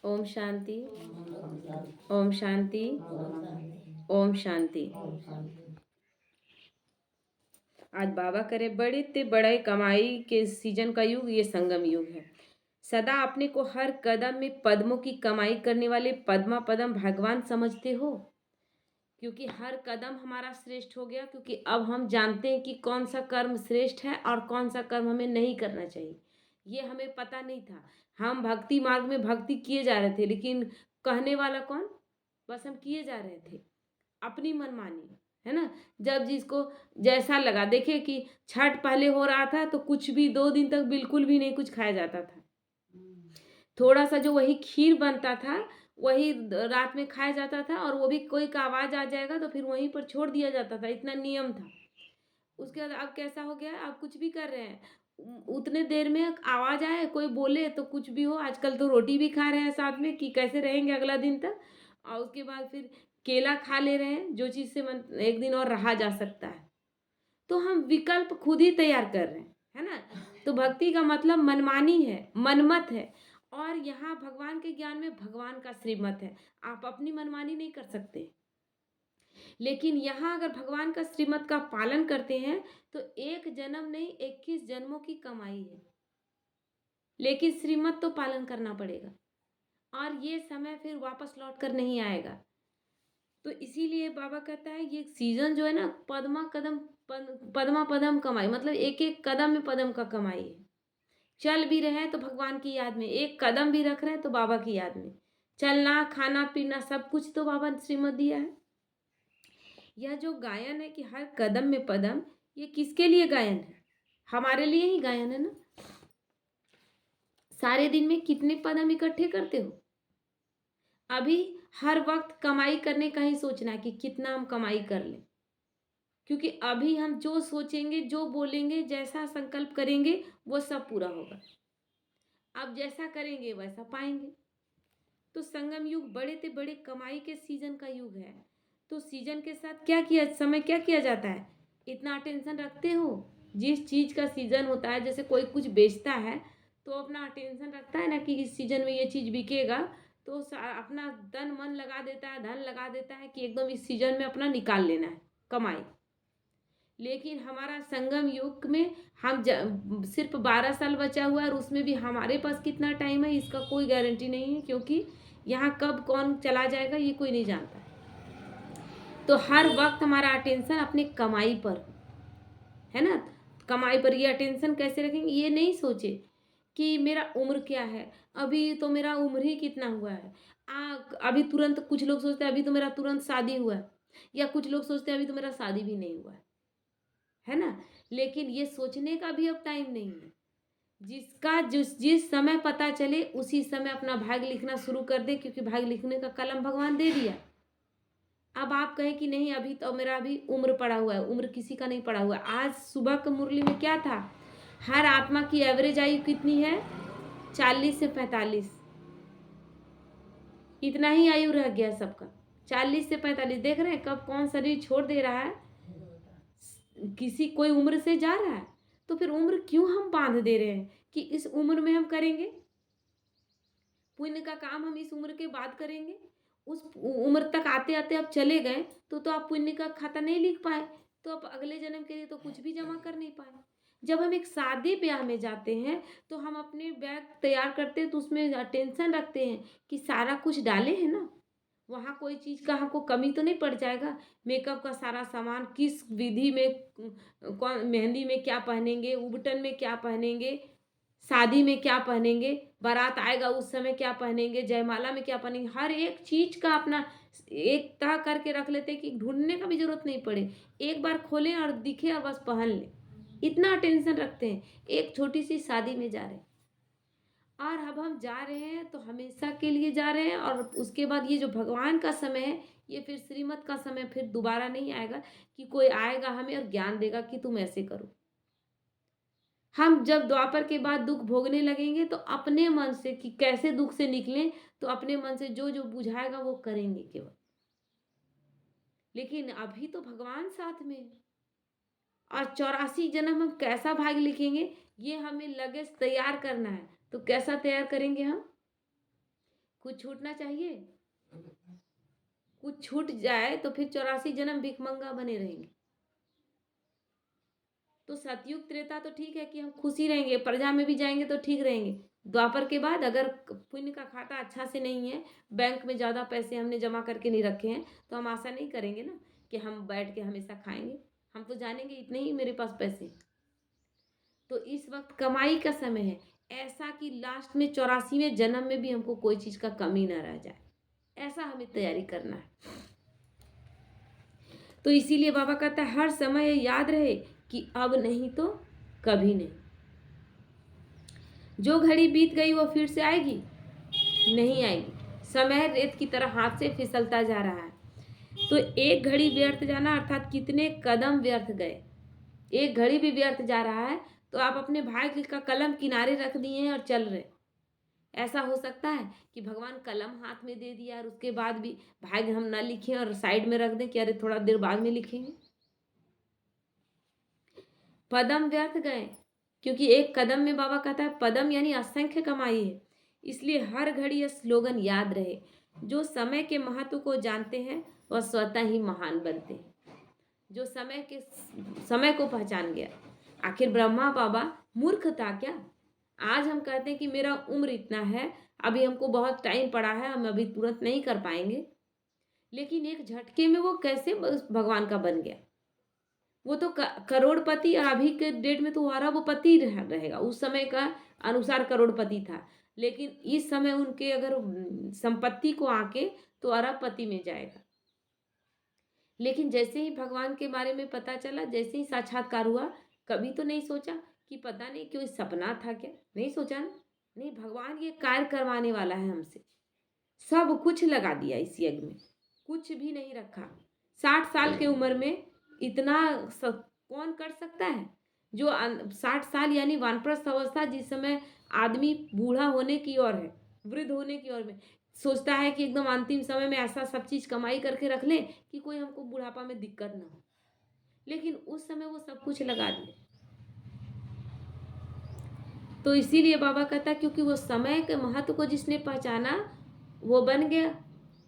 ओम शांति। ओम शांति। ओम शांति। आज बाबा करे बड़े ते बड़े कमाई के सीजन का युग ये संगम युग है। सदा अपने को हर कदम में पद्मों की कमाई करने वाले पद्मा पदम भगवान समझते हो, क्योंकि हर कदम हमारा श्रेष्ठ हो गया, क्योंकि अब हम जानते हैं कि कौन सा कर्म श्रेष्ठ है और कौन सा कर्म हमें नहीं करना चाहिए। ये हमें पता नहीं था। हम भक्ति मार्ग में भक्ति किए जा रहे थे, लेकिन कहने वाला कौन? बस हम किए जा रहे थे अपनी मनमानी, है ना। जब जिसको जैसा लगा, देखिए कि छठ पहले हो रहा था तो कुछ भी 2 दिन तक बिल्कुल भी नहीं कुछ खाया जाता था। थोड़ा सा जो वही खीर बनता था वही रात में खाया जाता था, और वो भी कोई का आवाज आ जाएगा तो फिर वहीं पर छोड़ दिया जाता था, इतना नियम था। उसके बाद अब कैसा हो गया, अब कुछ भी कर रहे हैं उतने देर में आवाज आए कोई बोले तो कुछ भी हो। आजकल तो रोटी भी खा रहे हैं साथ में कि कैसे रहेंगे अगला दिन तक, और उसके बाद फिर केला खा ले रहे हैं जो चीज से एक दिन और रहा जा सकता है। तो हम विकल्प खुद ही तैयार कर रहे हैं, है ना। तो भक्ति का मतलब मनमानी है, मनमत है। और यहाँ भगवान के ज्ञान में भगवान का श्रीमत है। आप अपनी मनमानी नहीं कर सकते, लेकिन यहाँ अगर भगवान का श्रीमत का पालन करते हैं तो एक जन्म नहीं 21 जन्मों की कमाई है। लेकिन श्रीमत तो पालन करना पड़ेगा, और ये समय फिर वापस लौट कर नहीं आएगा। तो इसीलिए बाबा कहता है ये सीजन जो है ना, पद्मा पदम कमाई, मतलब एक एक कदम में पदम का कमाई है। चल भी रहे हैं तो भगवान की याद में, एक कदम भी रख रहे हैं तो बाबा की याद में। चलना खाना पीना सब कुछ तो बाबा ने श्रीमत दिया है। यह जो गायन है कि हर कदम में पदम, ये किसके लिए गायन है? हमारे लिए ही गायन है ना। सारे दिन में कितने पदम इकट्ठे करते हो? अभी हर वक्त कमाई करने का ही सोचना है कि कितना हम कमाई कर लें, क्योंकि अभी हम जो सोचेंगे जो बोलेंगे जैसा संकल्प करेंगे वो सब पूरा होगा। अब जैसा करेंगे वैसा पाएंगे। तो संगम युग बड़े से बड़े कमाई के सीजन का युग है। तो सीजन के साथ क्या किया जाता है? इतना टेंशन रखते हो? जिस चीज का सीजन होता है, जैसे कोई कुछ बेचता है तो अपना टेंशन रखता है ना कि इस सीजन में ये चीज बिकेगा, तो अपना तन मन लगा देता है, धन लगा देता है कि एकदम इस सीजन में अपना निकाल लेना है कमाई। लेकिन हमारा संगम युग में सिर्फ 12 साल बचा हुआ है, और उसमें भी हमारे पास कितना टाइम है इसका कोई गारंटी नहीं है, क्योंकि यहाँ कब कौन चला जाएगा ये कोई नहीं जानता। तो हर वक्त हमारा अटेंशन अपने कमाई पर है ना। कमाई पर ये अटेंशन कैसे रखेंगे? ये नहीं सोचे कि मेरा उम्र क्या है, अभी तो मेरा उम्र ही कितना हुआ है। अभी तुरंत कुछ लोग सोचते हैं अभी तो मेरा तुरंत शादी हुआ है, या कुछ लोग सोचते हैं अभी तो मेरा शादी भी नहीं हुआ है ना। लेकिन ये सोचने का भी अब टाइम नहीं है। जिस समय पता चले उसी समय अपना भाग्य लिखना शुरू कर दे, क्योंकि भाग्य लिखने का कलम भगवान दे दिया। अब आप कहें कि नहीं अभी तो मेरा अभी उम्र पड़ा हुआ है, उम्र किसी का नहीं पड़ा हुआ है। आज सुबह की मुरली में क्या था? हर आत्मा की एवरेज आयु कितनी है? 40 से 45। इतना ही आयु रह गया सबका, 40 से 45। देख रहे हैं कब कौन शरीर छोड़ दे रहा है। किसी कोई उम्र से जा रहा है, तो फिर उम्र क्यों हम बांध दे रहे हैं कि इस उम्र में हम करेंगे पुण्य का काम, हम इस उम्र के बाद करेंगे। उस उम्र तक आते आते आप चले गए तो आप पुण्य का खाता नहीं लिख पाए, तो आप अगले जन्म के लिए तो कुछ भी जमा कर नहीं पाए। जब हम एक शादी ब्याह में जाते हैं तो हम अपने बैग तैयार करते हैं तो उसमें टेंशन रखते हैं कि सारा कुछ डाले हैं ना, वहाँ कोई चीज़ का हमको कमी तो नहीं पड़ जाएगा। मेकअप का सारा सामान किस विधि में, कौन मेहंदी में क्या पहनेंगे, उबटन में क्या पहनेंगे, शादी में क्या पहनेंगे, बारात आएगा उस समय क्या पहनेंगे, जयमाला में क्या पहनेंगे, हर एक चीज़ का अपना एक तह करके रख लेते हैं कि ढूंढने का भी जरूरत नहीं पड़े, एक बार खोलें और दिखे और बस पहन लें। इतना टेंशन रखते हैं। एक छोटी सी शादी में जा रहे हैं, और अब हम जा रहे हैं तो हमेशा के लिए जा रहे हैं, और उसके बाद ये जो भगवान का समय है ये फिर श्रीमत का समय फिर दोबारा नहीं आएगा कि कोई आएगा हमें और ज्ञान देगा कि तुम ऐसे करो। हम जब द्वापर के बाद दुख भोगने लगेंगे तो अपने मन से कि कैसे दुख से निकलें, तो अपने मन से जो जो बुझाएगा वो करेंगे केवल। लेकिन अभी तो भगवान साथ में है, और 84 जन्म हम कैसा भाग्य लिखेंगे ये हमें लगेज तैयार करना है। तो कैसा तैयार करेंगे हम? कुछ छूटना चाहिए? कुछ छूट जाए तो फिर 84 जन्म भिखमंगा बने रहेंगे। तो सतयुग त्रेता तो ठीक है कि हम खुशी रहेंगे, प्रजा में भी जाएंगे तो ठीक रहेंगे। द्वापर के बाद अगर पुण्य का खाता अच्छा से नहीं है, बैंक में ज़्यादा पैसे हमने जमा करके नहीं रखे हैं, तो हम आशा नहीं करेंगे ना कि हम बैठ के हमेशा खाएंगे। हम तो जानेंगे इतने ही मेरे पास पैसे हैं। तो इस वक्त कमाई का समय है, ऐसा कि लास्ट में 84वें जन्म में भी हमको कोई चीज़ का कमी ना रह जाए, ऐसा हमें तैयारी करना है। तो इसीलिए बाबा कहता है हर समय ये याद रहे कि अब नहीं तो कभी नहीं। जो घड़ी बीत गई वो फिर से आएगी? नहीं आएगी। समय रेत की तरह हाथ से फिसलता जा रहा है। तो एक घड़ी व्यर्थ जाना अर्थात कितने कदम व्यर्थ गए। एक घड़ी भी व्यर्थ जा रहा है तो आप अपने भाग्य का कलम किनारे रख दिए हैं और चल रहे। ऐसा हो सकता है कि भगवान कलम हाथ में दे दिया और उसके बाद भी भाग्य हम ना लिखें और साइड में रख दें कि अरे थोड़ा देर बाद में लिखेंगे। पदम व्यर्थ गए, क्योंकि एक कदम में बाबा कहता है पदम यानी असंख्य कमाई है। इसलिए हर घड़ी यह स्लोगन याद रहे, जो समय के महत्व को जानते हैं वह स्वतः ही महान बनते हैं। जो समय को पहचान गया। आखिर ब्रह्मा बाबा मूर्ख था क्या? आज हम कहते हैं कि मेरा उम्र इतना है, अभी हमको बहुत टाइम पड़ा है, हम अभी तुरंत नहीं कर पाएंगे। लेकिन एक झटके में वो कैसे भगवान का बन गया? वो तो करोड़पति, और अभी के डेट में तो अरबपति रहेगा। उस समय का अनुसार करोड़पति था, लेकिन इस समय उनके अगर संपत्ति को आके तो अरबपति में जाएगा। लेकिन जैसे ही भगवान के बारे में पता चला, जैसे ही साक्षात्कार हुआ, कभी तो नहीं सोचा कि पता नहीं क्यों सपना था क्या? नहीं सोचा ना। नहीं, भगवान ये कार्य करवाने वाला है हमसे। सब कुछ लगा दिया इस यज्ञ में, कुछ भी नहीं रखा। 60 साल की उम्र में इतना कौन कर सकता है? जो 60 साल यानी वानप्रस्थ अवस्था, जिस समय आदमी बूढ़ा होने की ओर है, वृद्ध होने की ओर में, सोचता है कि एकदम अंतिम समय में ऐसा सब चीज कमाई करके रख ले कि कोई हमको बुढ़ापा में दिक्कत ना हो। लेकिन उस समय वो सब कुछ लगा दिए। तो इसीलिए बाबा कहता है क्योंकि वो समय के महत्व को जिसने पहचाना वो बन गया,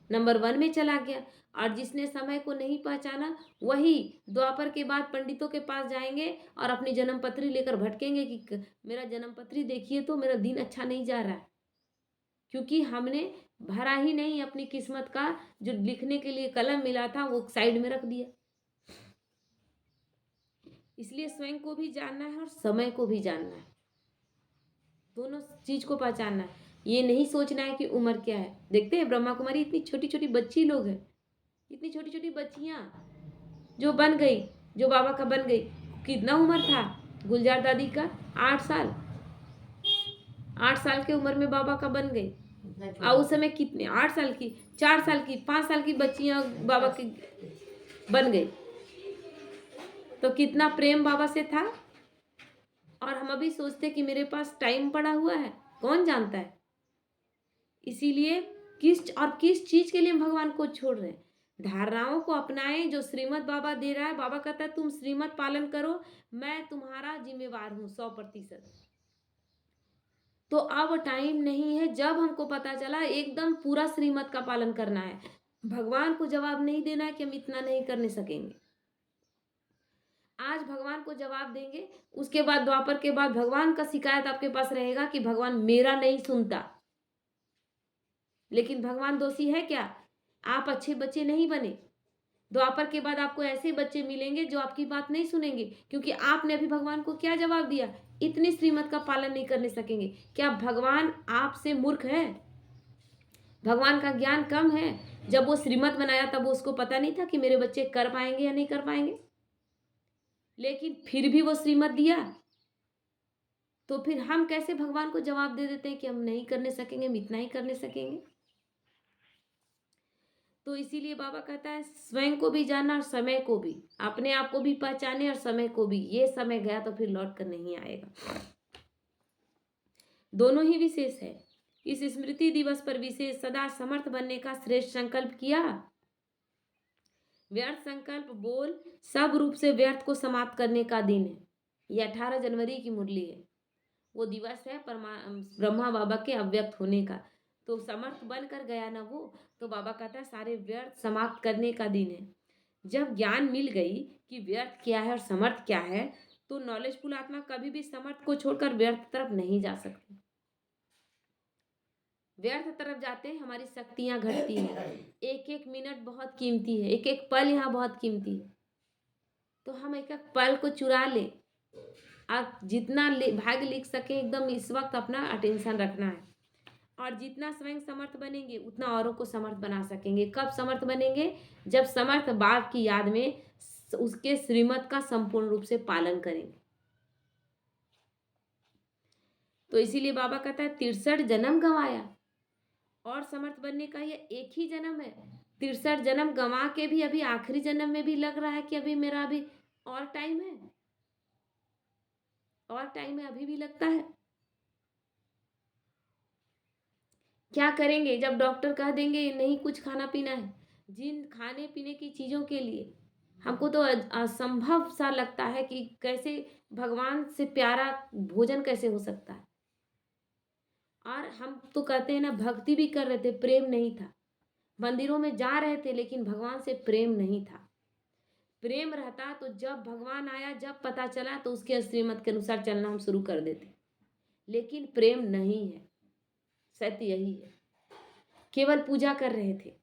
नंबर 1 में चला गया। और जिसने समय को नहीं पहचाना वही द्वापर के बाद पंडितों के पास जाएंगे और अपनी जन्म पत्री लेकर भटकेंगे कि मेरा जन्म पत्री देखिए तो मेरा दिन अच्छा नहीं जा रहा है, क्योंकि हमने भरा ही नहीं अपनी किस्मत का। जो लिखने के लिए कलम मिला था वो साइड में रख दिया। इसलिए स्वयं को भी जानना है और समय को भी जानना है, दोनों चीज को पहचानना है। ये नहीं सोचना है कि उम्र क्या है। देखते हैं ब्रह्मा कुमारी इतनी छोटी छोटी बच्ची लोग हैं, इतनी छोटी छोटी बच्चियां जो बन गई, जो बाबा का बन गई। कितना उम्र था गुलजार दादी का? 8 साल। 8 साल की उम्र में बाबा का बन गई। और उस समय कितने 8 साल की, 4 साल की, 5 साल की बच्चियां बाबा की बन गई। तो कितना प्रेम बाबा से था। और हम अभी सोचते कि मेरे पास टाइम पड़ा हुआ है, कौन जानता है। इसीलिए किस चीज के लिए हम भगवान को छोड़ रहे हैं? धारणाओं को अपनाएं जो श्रीमद् बाबा दे रहा है। बाबा कहता है तुम श्रीमद् पालन करो, मैं तुम्हारा जिम्मेवार हूं 100%। तो अब टाइम नहीं है, जब हमको पता चला एकदम पूरा श्रीमत का पालन करना है। भगवान को जवाब नहीं देना है कि हम इतना नहीं करने सकेंगे। आज भगवान को जवाब देंगे, उसके बाद द्वापर के बाद भगवान का शिकायत आपके पास रहेगा कि भगवान मेरा नहीं सुनता। लेकिन भगवान दोषी है क्या? आप अच्छे बच्चे नहीं बने। द्वापर के बाद आपको ऐसे बच्चे मिलेंगे जो आपकी बात नहीं सुनेंगे, क्योंकि आपने अभी भगवान को क्या जवाब दिया? इतने श्रीमत का पालन नहीं करने सकेंगे। क्या भगवान आपसे मूर्ख है? भगवान का ज्ञान कम है? जब वो श्रीमत बनाया तब उसको पता नहीं था कि मेरे बच्चे कर पाएंगे या नहीं कर पाएंगे? लेकिन फिर भी वो श्रीमत दिया। तो फिर हम कैसे भगवान को जवाब दे देते हैं कि हम नहीं करने सकेंगे, हम इतना ही करने सकेंगे? तो इसीलिए बाबा कहता है स्वयं को भी जानना और समय को भी, अपने आप को भी पहचाने और समय को भी। ये समय गया तो फिर लौट कर नहीं आएगा। दोनों ही विशेष है। इस स्मृति दिवस पर विशेष सदा समर्थ बनने का श्रेष्ठ संकल्प किया। व्यर्थ संकल्प बोल सब रूप से व्यर्थ को समाप्त करने का दिन है। यह 18 जनवरी की मुरली है। वो दिवस है ब्रह्मा बाबा के अव्यक्त होने का। तो समर्थ बनकर गया ना वो। तो बाबा कहता है सारे व्यर्थ समाप्त करने का दिन है। जब ज्ञान मिल गई कि व्यर्थ क्या है और समर्थ क्या है, तो नॉलेजफुल आत्मा कभी भी समर्थ को छोड़कर व्यर्थ तरफ नहीं जा सकती। व्यर्थ तरफ जाते हैं हमारी शक्तियां घटती हैं। एक एक मिनट बहुत कीमती है, एक एक पल यहाँ बहुत कीमती है। तो हम एक एक पल को चुरा ले। आप जितना भाग्य लिख सके एकदम इस वक्त अपना अटेंशन रखना है। और जितना स्वयं समर्थ बनेंगे उतना औरों को समर्थ बना सकेंगे। कब समर्थ बनेंगे? जब समर्थ बाप की याद में उसके श्रीमत का संपूर्ण रूप से पालन करेंगे। तो इसीलिए बाबा कहता है 63 जन्म गंवाया और समर्थ बनने का ये एक ही जन्म है। 63 जन्म गंवा के भी अभी आखिरी जन्म में भी लग रहा है कि अभी मेरा अभी और टाइम है, और टाइम है, अभी भी लगता है। क्या करेंगे जब डॉक्टर कह देंगे नहीं कुछ खाना पीना है? जिन खाने पीने की चीज़ों के लिए हमको तो असंभव सा लगता है कि कैसे भगवान से प्यारा भोजन कैसे हो सकता है। और हम तो कहते हैं ना, भक्ति भी कर रहे थे, प्रेम नहीं था। मंदिरों में जा रहे थे लेकिन भगवान से प्रेम नहीं था। प्रेम रहता तो जब भगवान आया, जब पता चला तो उसके श्रीमत के अनुसार चलना हम शुरू कर देते। लेकिन प्रेम नहीं है, सत्य यही है। केवल पूजा कर रहे थे।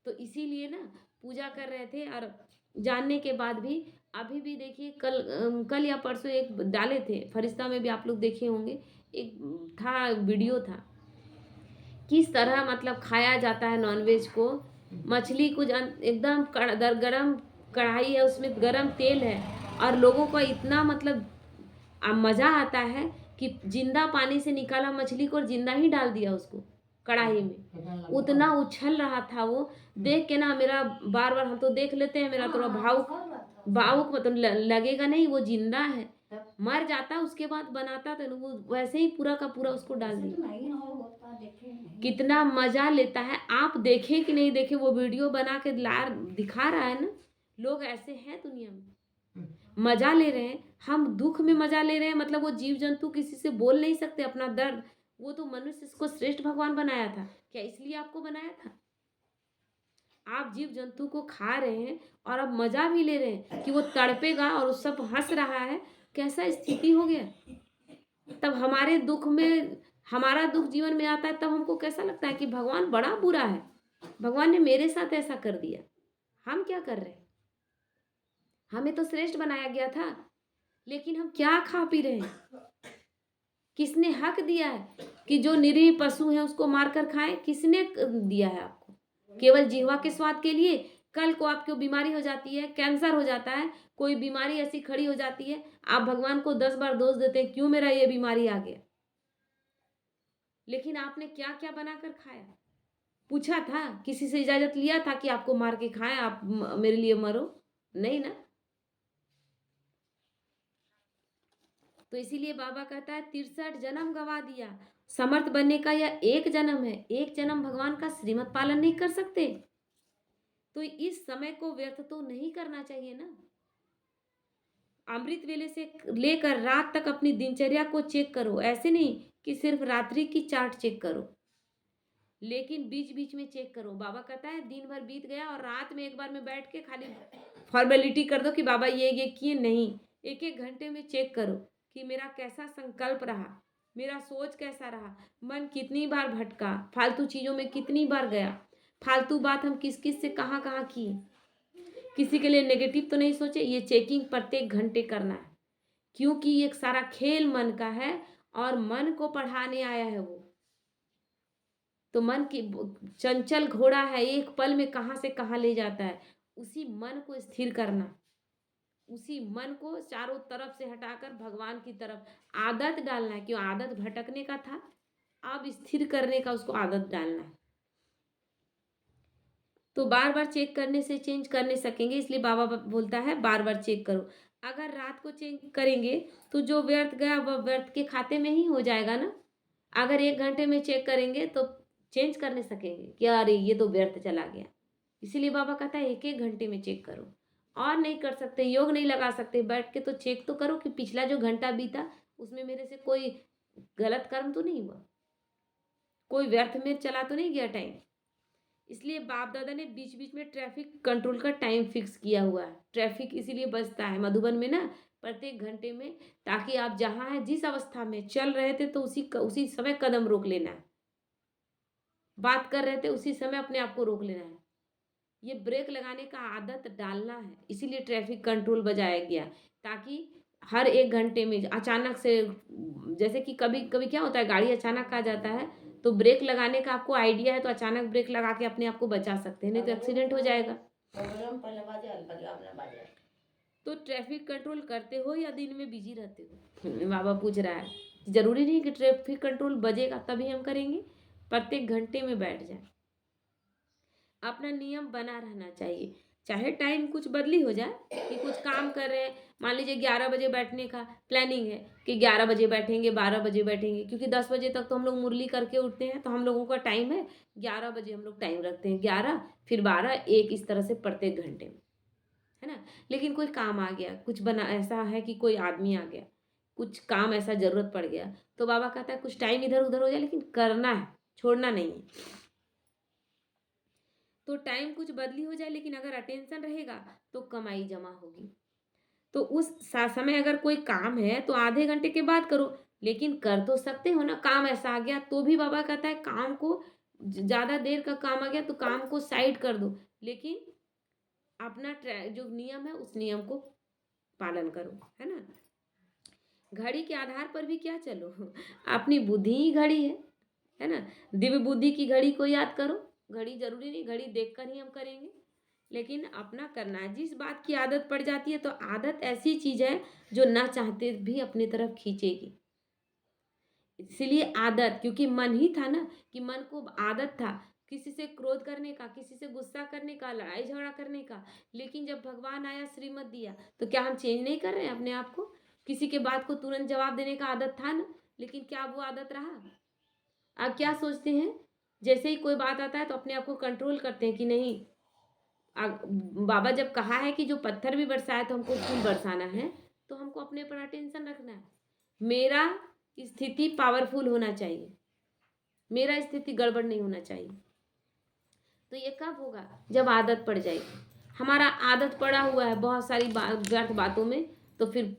तो इसीलिए ना पूजा कर रहे थे और जानने के बाद भी अभी भी देखिए, कल या परसों एक डाले थे फरिश्ता में भी, आप लोग देखे होंगे, एक था वीडियो था किस तरह मतलब खाया जाता है नॉनवेज को। मछली को एकदम गरम कढ़ाई है, उसमें गरम तेल है और लोगों को इतना मतलब मज़ा आता है कि जिंदा पानी से निकाला मछली को और जिंदा ही डाल दिया उसको कढ़ाई में। उतना उछल रहा था वो, देख के ना मेरा बार बार, हम तो देख लेते हैं, मेरा थोड़ा भावुक भावुक मतलब लगेगा नहीं, वो जिंदा है, मर जाता उसके बाद बनाता तो वो वैसे ही पूरा का पूरा उसको डाल दिया। कितना मजा लेता है। आप देखे कि नहीं देखे, वो वीडियो बना के ला दिखा रहा है ना। लोग ऐसे हैं दुनिया में, मजा ले रहे हैं। हम दुख में मजा ले रहे हैं, मतलब वो जीव जंतु किसी से बोल नहीं सकते अपना दर्द। वो तो मनुष्य इसको श्रेष्ठ भगवान बनाया था क्या? इसलिए आपको बनाया था? आप जीव जंतु को खा रहे हैं और अब मजा भी ले रहे हैं कि वो तड़पेगा और उस सब हंस रहा है। कैसा स्थिति हो गया? तब हमारे दुख में, हमारा दुख जीवन में आता है, तब हमको कैसा लगता है कि भगवान बड़ा बुरा है, भगवान ने मेरे साथ ऐसा कर दिया। हम क्या कर रहे हैं? हमें तो श्रेष्ठ बनाया गया था, लेकिन हम क्या खा पी रहे हैं? किसने हक दिया है कि जो निरीह पशु है उसको मारकर खाएं? किसने दिया है आपको? केवल जीवा के स्वाद के लिए। कल को आपको बीमारी हो जाती है, कैंसर हो जाता है, कोई बीमारी ऐसी खड़ी हो जाती है, आप भगवान को 10 बार दोष देते हैं, क्यों मेरा ये बीमारी आ गया? लेकिन आपने क्या क्या बनाकर खाया? पूछा था? किसी से इजाजत लिया था कि आपको मार के खाएं, आप मेरे लिए मरो? नहीं ना। तो इसीलिए बाबा कहता है 63 जन्म गवा दिया। समर्थ बनने का यह एक जन्म है। एक जन्म भगवान का श्रीमत पालन नहीं कर सकते तो इस समय को व्यर्थ तो नहीं करना चाहिए ना। अमृत वेले से लेकर रात तक अपनी दिनचर्या को चेक करो। ऐसे नहीं कि सिर्फ रात्रि की चार्ट चेक करो, लेकिन बीच बीच में चेक करो। बाबा कहता है दिन भर बीत गया और रात में एक बार में बैठ के खाली फॉर्मेलिटी कर दो कि बाबा ये किए, नहीं। एक एक घंटे में चेक करो कि मेरा कैसा संकल्प रहा, मेरा सोच कैसा रहा, मन कितनी बार भटका, फालतू चीज़ों में कितनी बार गया, फालतू बात हम किस किस से कहाँ कहाँ किए, किसी के लिए नेगेटिव तो नहीं सोचे। ये चेकिंग प्रत्येक घंटे करना है, क्योंकि ये सारा खेल मन का है और मन को पढ़ाने आया है वो। तो मन की चंचल घोड़ा है, एक पल में कहाँ से कहाँ ले जाता है। उसी मन को स्थिर करना, उसी मन को चारों तरफ से हटाकर भगवान की तरफ आदत डालना है। क्यों? आदत भटकने का था, अब स्थिर करने का उसको आदत डालना है। तो बार बार चेक करने से चेंज कर नहीं सकेंगे, इसलिए बाबा बोलता है बार बार चेक करो। अगर रात को चेक करेंगे तो जो व्यर्थ गया वह व्यर्थ के खाते में ही हो जाएगा ना। अगर एक घंटे में चेक करेंगे तो चेंज कर नहीं सकेंगे कि अरे ये तो व्यर्थ चला गया। इसीलिए बाबा कहता है एक एक घंटे में चेक करो। और नहीं कर सकते, योग नहीं लगा सकते, बैठ के तो चेक तो करो कि पिछला जो घंटा बीता उसमें मेरे से कोई गलत कर्म तो नहीं हुआ। कोई व्यर्थ में चला तो नहीं गया टाइम। इसलिए बाप दादा ने बीच बीच में ट्रैफिक कंट्रोल का टाइम फिक्स किया हुआ है। ट्रैफिक इसीलिए बचता है मधुबन में ना, प्रत्येक घंटे में, ताकि आप जहाँ हैं जिस अवस्था में चल रहे थे तो उसी समय कदम रोक लेना है। बात कर रहे थे उसी समय अपने आप को रोक लेना है। ये ब्रेक लगाने का आदत डालना है, इसीलिए ट्रैफिक कंट्रोल बजाया गया, ताकि हर एक घंटे में अचानक से, जैसे कि कभी कभी क्या होता है गाड़ी अचानक आ जाता है, तो ब्रेक लगाने का आपको आइडिया है तो अचानक ब्रेक लगा के अपने आप को बचा सकते हैं, नहीं तो एक्सीडेंट हो जाएगा। तो ट्रैफिक कंट्रोल करते हो या दिन में बिजी रहते हो? बाबा पूछ रहा है। जरूरी नहीं कि ट्रैफिक कंट्रोल बजेगा तभी हम करेंगे, प्रत्येक घंटे में बैठ जाए। अपना नियम बना रहना चाहिए, चाहे टाइम कुछ बदली हो जाए, कि कुछ काम कर रहे हैं, मान लीजिए 11 बजे बैठने का प्लानिंग है कि 11 बजे बैठेंगे, 12 बजे बैठेंगे, क्योंकि 10 बजे तक तो हम लोग मुरली करके उठते हैं, तो हम लोगों का टाइम है 11 बजे, हम लोग टाइम रखते हैं 11, फिर 12, 1, इस तरह से प्रत्येक घंटे में, है ना। लेकिन कोई काम आ गया, कुछ बना ऐसा है कि कोई आदमी आ गया, कुछ काम ऐसा ज़रूरत पड़ गया, तो बाबा कहता है कुछ टाइम इधर उधर हो जाए लेकिन करना है, छोड़ना नहीं है। तो टाइम कुछ बदली हो जाए लेकिन अगर अटेंशन रहेगा तो कमाई जमा होगी। तो उस समय अगर कोई काम है तो आधे घंटे के बाद करो, लेकिन कर तो सकते हो ना। काम ऐसा आ गया तो भी बाबा कहता है काम को, ज़्यादा देर का काम आ गया तो काम को साइड कर दो, लेकिन अपना जो नियम है उस नियम को पालन करो, है ना। घड़ी के आधार पर भी क्या चलो, अपनी बुद्धि ही घड़ी है ना। दिव्य बुद्धि की घड़ी को याद करो। घड़ी जरूरी नहीं घड़ी देखकर ही हम करेंगे, लेकिन अपना करना है। जिस बात की आदत पड़ जाती है, तो आदत ऐसी चीज है जो ना चाहते भी अपनी तरफ खींचेगी। इसलिए आदत, क्योंकि मन ही था ना, कि मन को आदत था किसी से क्रोध करने का, किसी से गुस्सा करने का, लड़ाई झगड़ा करने का। लेकिन जब भगवान आया, श्रीमत दिया, तो क्या हम चेंज नहीं कर रहे हैं अपने आप को? किसी के बात को तुरंत जवाब देने का आदत था ना, लेकिन क्या वो आदत रहा? आप क्या सोचते हैं? जैसे ही कोई बात आता है तो अपने आप को कंट्रोल करते हैं कि नहीं। बाबा जब कहा है कि जो पत्थर भी बरसाए तो हमको फूल बरसाना है, तो हमको अपने पर अटेंशन रखना है। मेरा स्थिति पावरफुल होना चाहिए, मेरा स्थिति गड़बड़ नहीं होना चाहिए। तो ये कब होगा? जब आदत पड़ जाएगी। हमारा आदत पड़ा हुआ है बहुत सारी व्यर्थ बातों में, तो फिर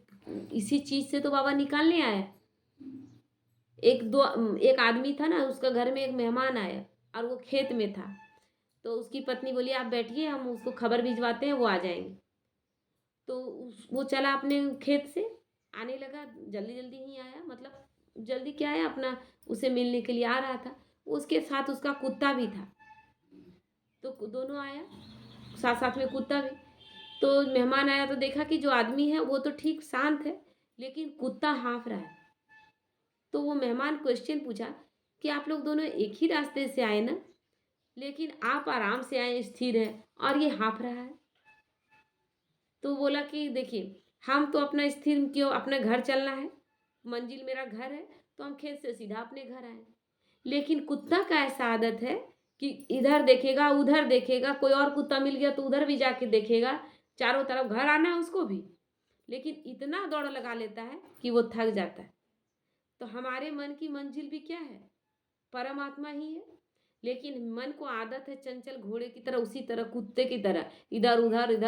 इसी चीज से तो बाबा निकालने आया। एक आदमी था ना, उसका घर में एक मेहमान आया और वो खेत में था, तो उसकी पत्नी बोली आप बैठिए, हम उसको खबर भिजवाते हैं, वो आ जाएंगे। तो वो चला अपने खेत से, आने लगा, जल्दी जल्दी ही आया, मतलब जल्दी क्या आया, अपना उसे मिलने के लिए आ रहा था। उसके साथ उसका कुत्ता भी था, तो दोनों आया, साथ साथ में कुत्ता भी। तो मेहमान आया तो देखा कि जो आदमी है वो तो ठीक शांत है, लेकिन कुत्ता हाँफ रहा है। तो वो मेहमान क्वेश्चन पूछा कि आप लोग दोनों एक ही रास्ते से आए ना, लेकिन आप आराम से आए, स्थिर हैं, और ये हाँफ रहा है। तो बोला कि देखिए, हम तो अपना स्थिर, क्यों, अपने घर चलना है, मंजिल मेरा घर है, तो हम खेत से सीधा अपने घर आए। लेकिन कुत्ता का ऐसा आदत है कि इधर देखेगा, उधर देखेगा, कोई और कुत्ता मिल गया तो उधर भी जाके देखेगा, चारों तरफ, घर आना है उसको भी, लेकिन इतना दौड़ लगा लेता है कि वो थक जाता है। तो हमारे मन की मंजिल भी क्या है? परमात्मा ही है। लेकिन मन को आदत है चंचल घोड़े की तरह, उसी तरह कुत्ते की तरह इधर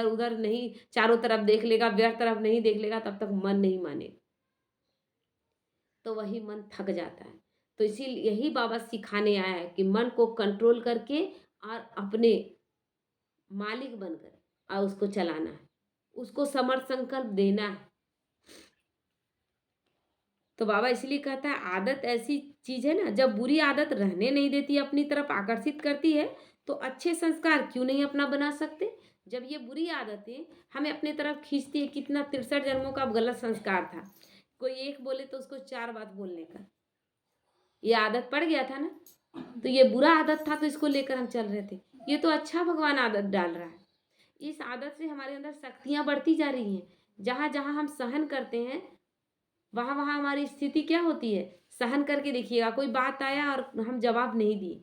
उधर नहीं, चारों तरफ देख लेगा, व्यर्थ तरफ नहीं देख लेगा, तब तक मन नहीं माने, तो वही मन थक जाता है। तो इसीलिए यही बाबा सिखाने आया है कि मन को कंट्रोल करके और अपने मालिक बनकर और उसको चलाना है, उसको समर्थ संकल्प देना है। तो बाबा इसलिए कहता है आदत ऐसी चीज है ना, जब बुरी आदत रहने नहीं देती, अपनी तरफ आकर्षित करती है, तो अच्छे संस्कार क्यों नहीं अपना बना सकते? जब ये बुरी आदतें हमें अपने तरफ खींचती है, कितना 63 जन्मों का गलत संस्कार था, कोई एक बोले तो उसको 4 बात बोलने का, ये आदत पड़ गया था ना, तो ये बुरा आदत था तो इसको लेकर हम चल रहे थे। ये तो अच्छा भगवान आदत डाल रहा है। इस आदत से हमारे अंदर शक्तियां बढ़ती जा रही हैं। जहां जहां हम सहन करते हैं, वहां वहां हमारी स्थिति क्या होती है? सहन करके देखिएगा, कोई बात आया और हम जवाब नहीं दिए,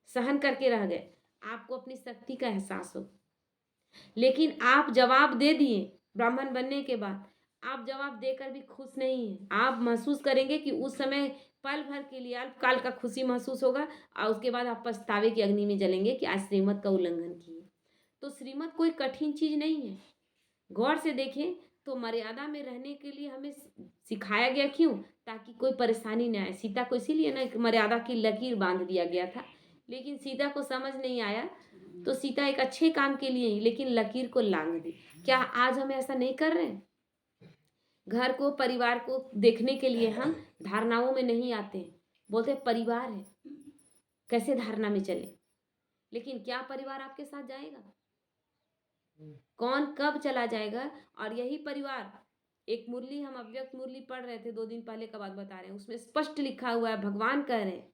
सहन करके रह गए, आपको अपनी शक्ति का एहसास हो। लेकिन आप जवाब दे दिए, ब्राह्मण बनने के बाद आप जवाब देकर भी खुश नहीं हैं। आप महसूस करेंगे कि उस समय पल भर के लिए अल्पकाल का खुशी महसूस होगा और उसके बाद आप पछतावे की अग्नि में जलेंगे कि आज श्रीमत का उल्लंघन किए। तो श्रीमत कोई कठिन चीज नहीं है। गौर से देखें तो मर्यादा में रहने के लिए हमें सिखाया गया, क्यों? ताकि कोई परेशानी न आए। सीता को इसीलिए ना एक मर्यादा की लकीर बांध दिया गया था, लेकिन सीता को समझ नहीं आया, तो सीता एक अच्छे काम के लिए ही लेकिन लकीर को लांघ दी। क्या आज हम ऐसा नहीं कर रहे हैं? घर को, परिवार को देखने के लिए हम धारणाओं में नहीं आते हैं। बोलते हैं परिवार है, कैसे धारणा में चले, लेकिन क्या परिवार आपके साथ जाएगा? कौन कब चला जाएगा? और यही परिवार, एक मुरली हम अव्यक्त मुरली पढ़ रहे थे 2 दिन पहले का बात बता रहे हैं, उसमें स्पष्ट लिखा हुआ है, भगवान कह रहे हैं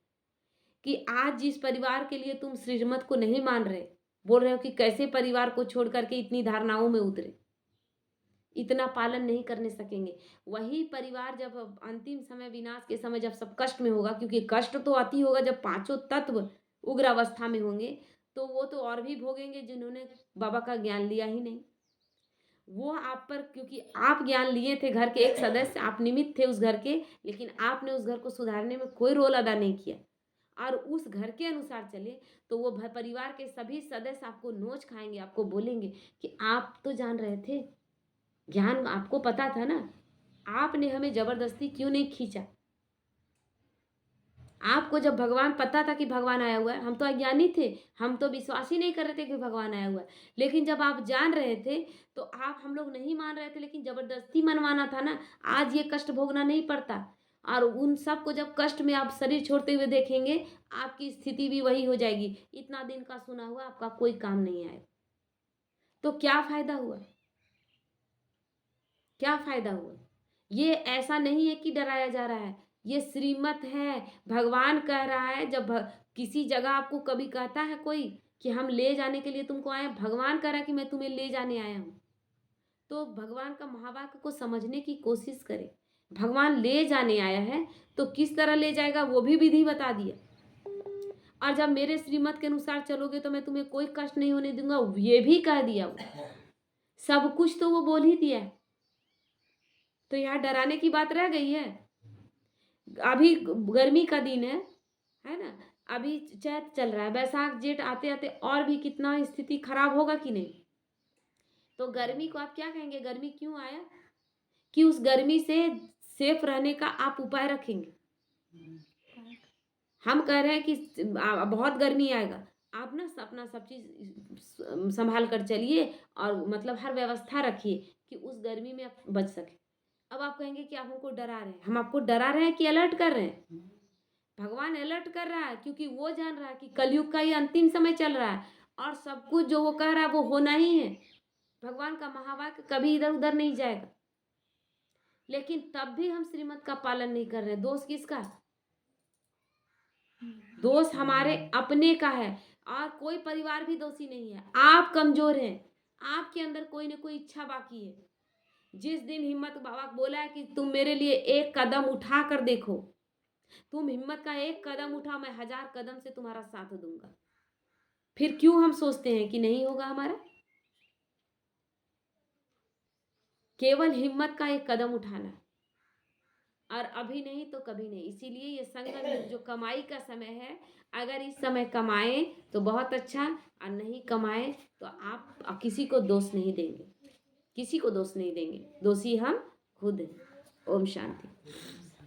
कि आज जिस परिवार के लिए तुम श्रीमत को नहीं मान रहे, बोल रहे हो कि कैसे परिवार को छोड़ करके इतनी धारणाओं में उतरे, इतना पालन नहीं करने सकेंगे। वही परिवार जब अंतिम समय, विनाश के समय, जब सब कष्ट में होगा, क्योंकि कष्ट तो अति होगा जब पांचों तत्व उग्र अवस्था में होंगे, तो वो तो और भी भोगेंगे जिन्होंने बाबा का ज्ञान लिया ही नहीं। वो आप पर, क्योंकि आप ज्ञान लिए थे, घर के एक सदस्य, आप निमित्त थे उस घर के, लेकिन आपने उस घर को सुधारने में कोई रोल अदा नहीं किया और उस घर के अनुसार चले, तो वो परिवार के सभी सदस्य आपको नोच खाएंगे, आपको बोलेंगे कि आप तो जान रहे थे, ज्ञान आपको पता था ना, आपने हमें जबरदस्ती क्यों नहीं खींचा? आपको जब भगवान पता था कि भगवान आया हुआ है, हम तो अज्ञानी थे, हम तो विश्वास ही नहीं कर रहे थे कि भगवान आया हुआ है, लेकिन जब आप जान रहे थे तो आप, हम लोग नहीं मान रहे थे, लेकिन जबरदस्ती मनवाना था ना, आज ये कष्ट भोगना नहीं पड़ता। और उन सबको जब कष्ट में आप शरीर छोड़ते हुए देखेंगे, आपकी स्थिति भी वही हो जाएगी। इतना दिन का सुना हुआ आपका कोई काम नहीं आएगा, तो क्या फायदा हुआ? क्या फायदा हुआ? ये ऐसा नहीं है कि डराया जा रहा है, ये श्रीमत है। भगवान कह रहा है, जब किसी जगह आपको कभी कहता है कोई कि हम ले जाने के लिए तुमको आए हैं, भगवान कह रहा है कि मैं तुम्हें ले जाने आया हूँ, तो भगवान का महावाक्य को समझने की कोशिश करें। भगवान ले जाने आया है तो किस तरह ले जाएगा वो भी विधि बता दिया। और जब मेरे श्रीमत के अनुसार चलोगे तो मैं तुम्हें कोई कष्ट नहीं होने दूंगा, ये भी कह दिया। वो सब कुछ तो वो बोल ही दिया है, तो यहाँ डराने की बात रह गई है? अभी गर्मी का दिन है ना? अभी चैत चल रहा है, बैसाख जेठ आते आते और भी कितना स्थिति खराब होगा कि नहीं? तो गर्मी को आप क्या कहेंगे? गर्मी क्यों आया? कि उस गर्मी से सेफ रहने का आप उपाय रखेंगे। हम कह रहे हैं कि बहुत गर्मी आएगा, आप ना अपना सब चीज संभाल कर चलिए और मतलब हर व्यवस्था रखिए कि उस गर्मी में आप बच सके। अब आप कहेंगे कि आप हमको डरा रहे हैं। हम आपको डरा रहे हैं कि अलर्ट कर रहे हैं? भगवान अलर्ट कर रहा है, क्योंकि वो जान रहा है कि कलयुग का ये अंतिम समय चल रहा है और सब कुछ जो वो कह रहा है वो होना ही है। भगवान का महावाक्य कभी इधर उधर नहीं जाएगा, लेकिन तब भी हम श्रीमत का पालन नहीं कर रहे। दोष किसका? दोष हमारे अपने का है, और कोई परिवार भी दोषी नहीं है। आप कमजोर हैं, आपके अंदर कोई ना कोई इच्छा बाकी है। जिस दिन हिम्मत बाबा बोला है कि तुम मेरे लिए एक कदम उठा कर देखो, तुम हिम्मत का एक कदम उठाओ, मैं 1000 कदम से तुम्हारा साथ दूंगा। फिर क्यों हम सोचते हैं कि नहीं होगा हमारा? केवल हिम्मत का एक कदम उठाना, और अभी नहीं तो कभी नहीं। इसीलिए ये संगम युग जो कमाई का समय है, अगर इस समय कमाएं तो बहुत अच्छा, और नहीं कमाएं तो आप किसी को दोष नहीं देंगे, किसी को दोष नहीं देंगे, दोषी हम खुद हैं। ओम शांति।